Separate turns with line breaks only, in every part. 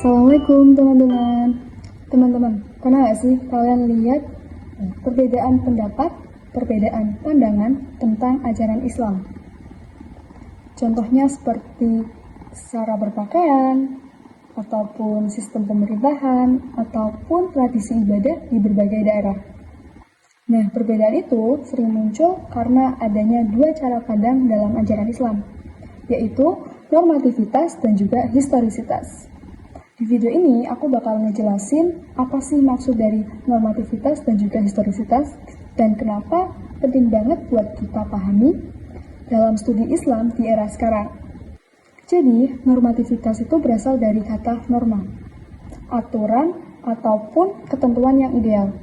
Assalamualaikum teman-teman. Teman-teman, pernah nggak sih kalian lihat perbedaan pendapat, perbedaan pandangan tentang ajaran Islam? Contohnya seperti cara berpakaian, ataupun sistem pemerintahan, ataupun tradisi ibadah di berbagai daerah. Nah, perbedaan itu sering muncul karena adanya dua cara pandang dalam ajaran Islam, yaitu normativitas dan juga historisitas. Di video ini, aku bakal ngejelasin apa sih maksud dari normativitas dan juga historisitas, dan kenapa penting banget buat kita pahami dalam studi Islam di era sekarang. Jadi, normativitas itu berasal dari kata norma, aturan ataupun ketentuan yang ideal.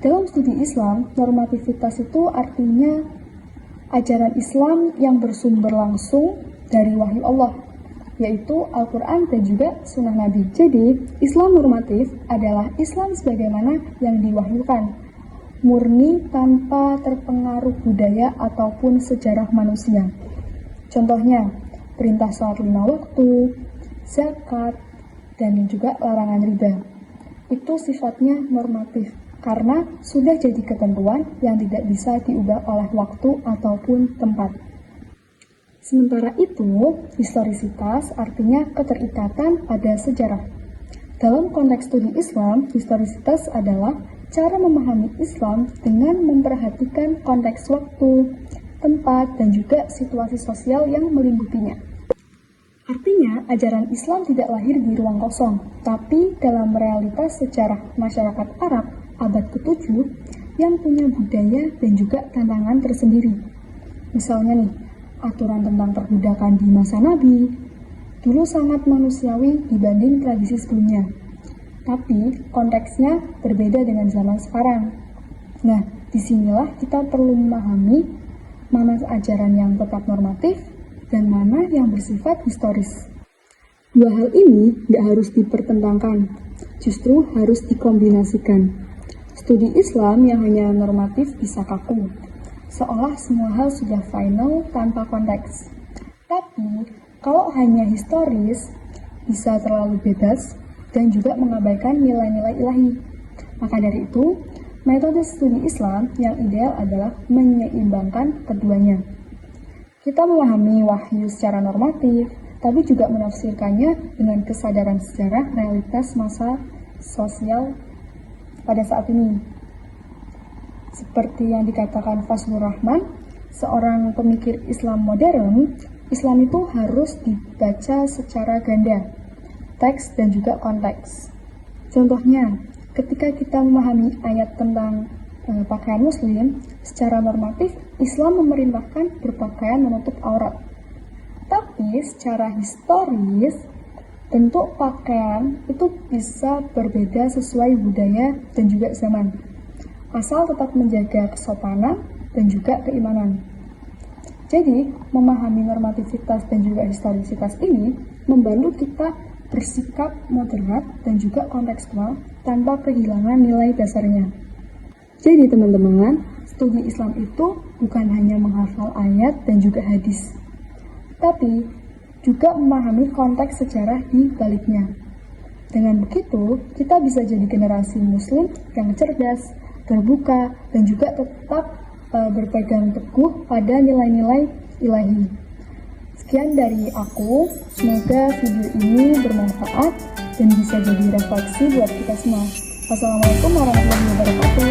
Dalam studi Islam, normativitas itu artinya ajaran Islam yang bersumber langsung dari wahyu Allah, yaitu Al-Quran dan juga Sunnah Nabi. Jadi, Islam normatif adalah Islam sebagaimana yang diwahyukan, murni tanpa terpengaruh budaya ataupun sejarah manusia. Contohnya, perintah sholat 5 waktu, zakat, dan juga larangan riba. Itu sifatnya normatif, karena sudah jadi ketentuan yang tidak bisa diubah oleh waktu ataupun tempat. Sementara itu, historisitas artinya keterikatan pada sejarah. Dalam konteks studi Islam, historisitas adalah cara memahami Islam dengan memperhatikan konteks waktu, tempat, dan juga situasi sosial yang melingkupinya. Artinya, ajaran Islam tidak lahir di ruang kosong, tapi dalam realitas sejarah masyarakat Arab abad ke-7 yang punya budaya dan juga tantangan tersendiri. Misalnya nih, aturan tentang perbudakan di masa Nabi dulu sangat manusiawi dibanding tradisi sebelumnya, tapi konteksnya berbeda dengan zaman sekarang. Nah, disinilah kita perlu memahami mana ajaran yang tetap normatif dan mana yang bersifat historis. Dua hal ini nggak harus dipertentangkan, justru harus dikombinasikan. Studi Islam yang hanya normatif bisa kaku, seolah semua hal sudah final tanpa konteks. Tapi, kalau hanya historis, bisa terlalu bebas dan juga mengabaikan nilai-nilai ilahi. Maka dari itu, metode studi Islam yang ideal adalah menyeimbangkan keduanya. Kita memahami wahyu secara normatif, tapi juga menafsirkannya dengan kesadaran sejarah realitas masa sosial pada saat ini. Seperti yang dikatakan Fazlur Rahman, seorang pemikir Islam modern, Islam itu harus dibaca secara ganda, teks dan juga konteks. Contohnya, ketika kita memahami ayat tentang pakaian muslim, secara normatif, Islam memerintahkan berpakaian menutup aurat. Tapi secara historis, bentuk pakaian itu bisa berbeda sesuai budaya dan juga zaman, asal tetap menjaga kesopanan dan juga keimanan. Jadi, memahami normativitas dan juga historisitas ini membantu kita bersikap moderat dan juga kontekstual tanpa kehilangan nilai dasarnya. Jadi, teman-teman, studi Islam itu bukan hanya menghafal ayat dan juga hadis, tapi juga memahami konteks sejarah di baliknya. Dengan begitu, kita bisa jadi generasi muslim yang cerdas, terbuka, dan juga tetap berpegang teguh pada nilai-nilai ilahi. Sekian dari aku, semoga video ini bermanfaat dan bisa jadi refleksi buat kita semua. Wassalamualaikum warahmatullahi wabarakatuh.